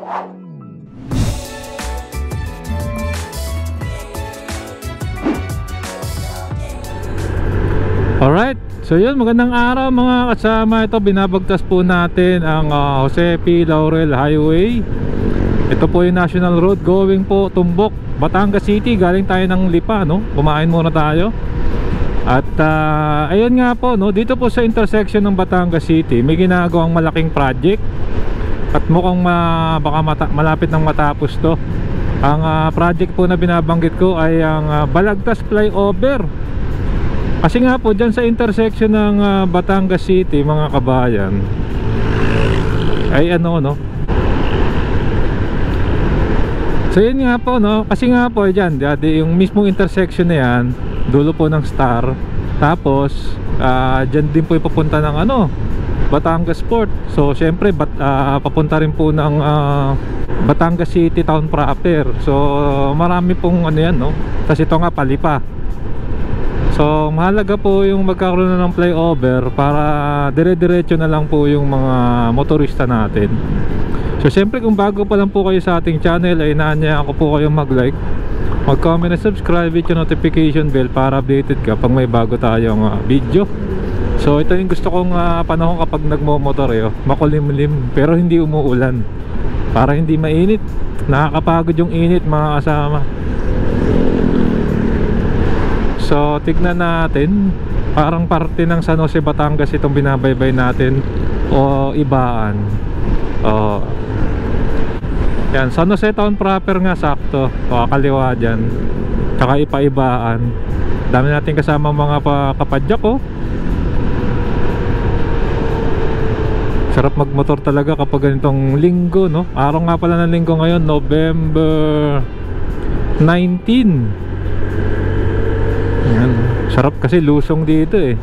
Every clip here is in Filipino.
Alright, so yun, magandang araw mga kasama. Ito, binabagtas po natin ang Jose P. Laurel Highway. Ito po yung National Road going po Tumbok, Batangas City. Galing tayo ng Lipa, no? Kumain muna tayo. At ayun nga po, no? Dito po sa intersection ng Batangas City, may ginagawang malaking project. At mukhang baka malapit nang matapos to. Ang project po na binabanggit ko ay ang Balagtas Flyover. Kasi nga po dyan sa intersection ng Batangas City, mga kabayan, ay ano, no? So yun nga po, no? Kasi nga po dyan, yung mismong intersection na yan, dulo po ng Star. Tapos dyan din po ipapunta ng ano, Batangas Port. So syempre papunta rin po ng Batangas City Town proper. So marami pong ano yan, no? Kasi ito nga palipa. So mahalaga po yung magkakaroon na ng flyover para dire-diretso na lang po yung mga motorista natin. So syempre kung bago pa lang po kayo sa ating channel, ay inaanyayahan ko po kayong mag-like, mag-comment at subscribe with yung notification bell para updated ka pag may bago tayong video. So ito yung gusto kong panahon kapag nagmo-motor makulimlim pero hindi umuulan, para hindi mainit. Nakakapagod yung init, mga kasama. So tignan natin, parang parte ng San Jose, Batangas itong binabaybay natin o Ibaan. Yan, San Jose Town proper nga, sakto. Kaliwa dyan, tsaka Ibaan. Dami natin kasama mga kapadyak, oh. Sarap magmotor talaga kapag ganitong linggo, no? Araw nga pala ng linggo ngayon, November 19. Yan. Sarap kasi lusong dito eh.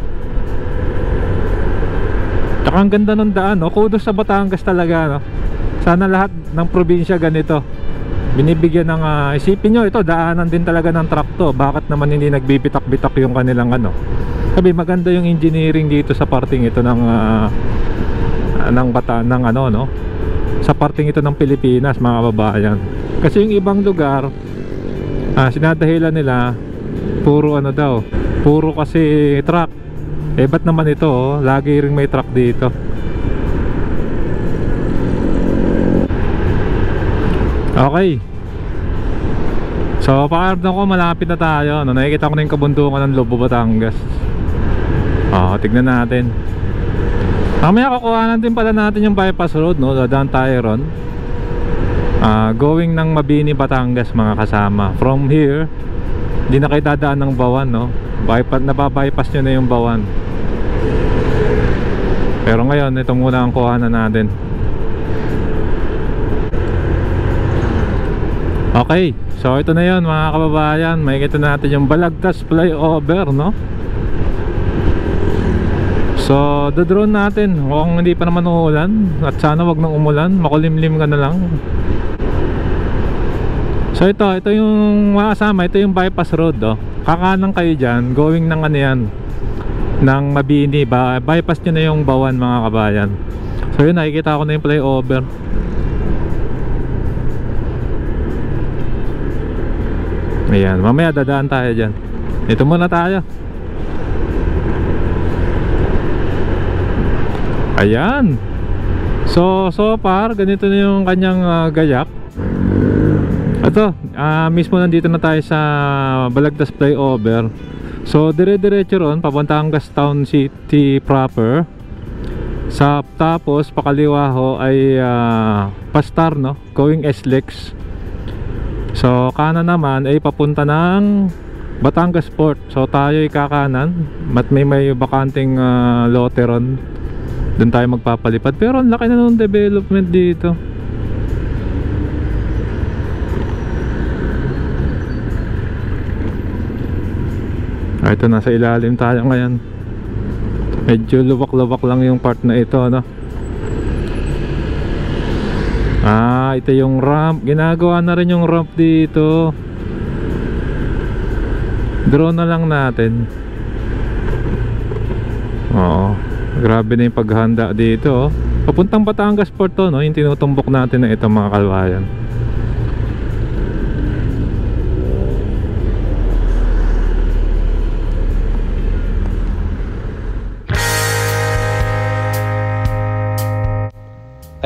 Tsaka ang ganda ng daan, no? Kudos sa Batangas talaga, no? Sana lahat ng probinsya ganito. Binibigyan ng isipin nyo, ito daanan din talaga ng truck to. Bakit naman hindi nagbibitak-bitak yung kanilang ano? Sabi, maganda yung engineering dito sa parting ito ng ano, no? Sa parting ito ng Pilipinas, mga kababayan. Kasi yung ibang lugar, sinadahilan nila puro ano daw, puro kasi truck. Eh ba't naman ito, oh? Lagi rin may truck dito. Okay. So pakarapdan ko, malapit na tayo, no? Nakikita ko na yung kabundukan ng Lobo, Batangas. Tignan natin. Mamaya kukuhanan din pala natin yung bypass road, no? Dadaan tayo ron, going ng Mabini, Batangas, mga kasama. From here, hindi na kayo dadaan ng Bawan, no? Nababypass nyo na yung Bawan. Pero ngayon, ito muna ang kuhanan natin. Okay, so ito na yun, mga kababayan. Makikita natin yung Balagtas Flyover, no? So drone natin. Kung hindi pa naman uulan, at sana wag nang umulan, makulimlim ka na lang. So ito yung makasama, ito yung bypass road, oh. Kakanan kayo dyan, going ng ano yan, ng Mabini, bypass nyo na yung Bawan, mga kabayan. So yun, nakikita ko na yung flyover. Ayan, mamaya dadaan tayo dyan. Ito muna tayo. Ayan. So far, ganito na yung kanyang gayak. Ito, mismo nandito na tayo sa Balagtas Flyover. So dire-diretso ron papunta Batangas Town City proper. Tapos pakaliwa ho ay Pastar, no? Going SLEX. So kanan naman ay papunta ng Batangas Port. So tayo ay kakanan, may bakanting lote ron. Doon tayo magpapalipad. Pero ang laki na ng development dito. Ito, nasa ilalim tayo ngayon. Medyo luwak-luwak lang yung part na ito, no? Ito yung ramp. Ginagawa na rin yung ramp dito. Drone na lang natin. Oo, grabe na yung paghanda dito, oh. Papuntang Batangas Port to, no? Yung tinutumbok natin na ito, mga kababayan.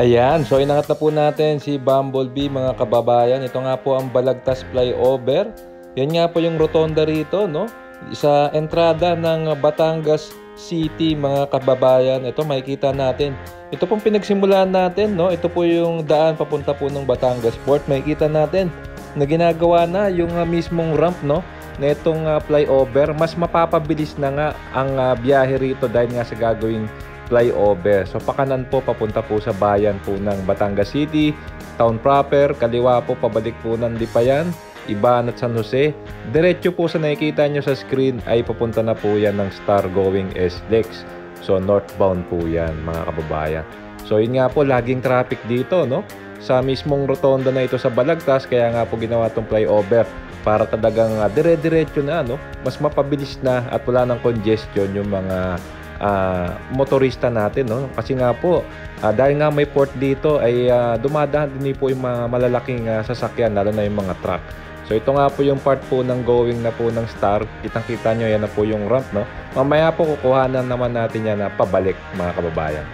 Ayan, so inangat na po natin si Bumblebee, mga kababayan. Ito nga po ang Balagtas Flyover. Yan nga po yung rotonda rito, no? Sa entrada ng Batangas City, mga kababayan. Ito makikita natin. Ito pong pinagsimulan natin, no? Ito po yung daan papunta po ng Batangas Port. Makikita natin na ginagawa na yung mismong ramp, no? Na itong flyover. Mas mapapabilis na nga ang biyahe rito dahil nga sa gagawing flyover. So pakanan po papunta po sa bayan po ng Batangas City, town proper, kaliwa po pabalik po ng Lipayan, Iban at San Jose. Diretso po sa nakikita nyo sa screen ay papunta na po yan ng Star Going SLEX. So northbound po yan, mga kababayan. So yun nga po, laging traffic dito, no? Sa mismong rotonda na ito sa Balagtas, kaya nga po ginawa itong flyover para talagang dire-diretso na, no? Mas mapabilis na at wala ng congestion yung mga motorista natin, no? Kasi nga po dahil nga may port dito ay dumadaan din po yung mga malalaking sasakyan, lalo na yung mga truck. So ito nga po yung part po ng going na po ng Star. Kitang-kita nyo, yan na po yung ramp, no? Mamaya po kukuhanan naman natin yan na pabalik, mga kababayan.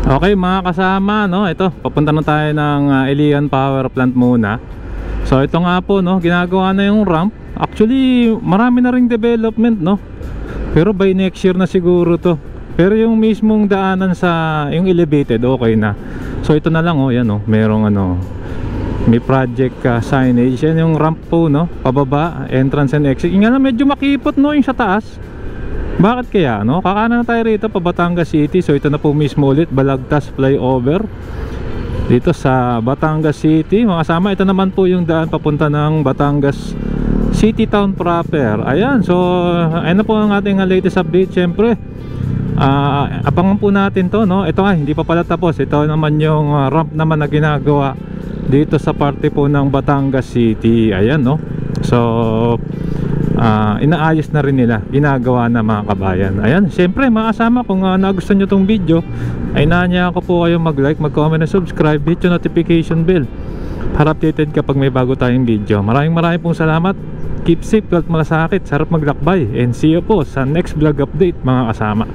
Okay mga kasama, no, ito papunta na tayo ng Iligan Power Plant muna. So ito nga po, no, ginagawa na yung ramp. Actually marami na ring development, no, pero by next year na siguro to. Pero yung mismong daanan sa yung elevated, okay na. So ito na lang, oh, yan, oh, merong may project signage. Yan yung ramp po, no, pababa, entrance and exit. Nga lang medyo makipot, no, yung sa taas. Bakit kaya, no? Kakanan na tayo rito pa Batangas City. So ito na po mismo ulit, Balagtas Flyover dito sa Batangas City. Mga kasama, ito naman po yung daan papunta ng Batangas City Town proper. Ayan, so ayun na po ang ating latest update. Siyempre abangan po natin to, no? Ito nga, hindi pa pala tapos. Ito naman yung ramp naman na ginagawa dito sa parte po ng Batangas City. Ayan, no? So inaayos na rin nila, ginagawa na, mga kabayan. Ayan, siyempre mga kasama, kung nagustuhan nyo tong video ay inaanya ko po kayo mag-like, mag-comment and subscribe, hit yung notification bell para updated kapag may bago tayong video. Maraming pong salamat. Keep safe, health, malasakit, sarap maglakbay, and see you po sa next vlog update, mga kasama.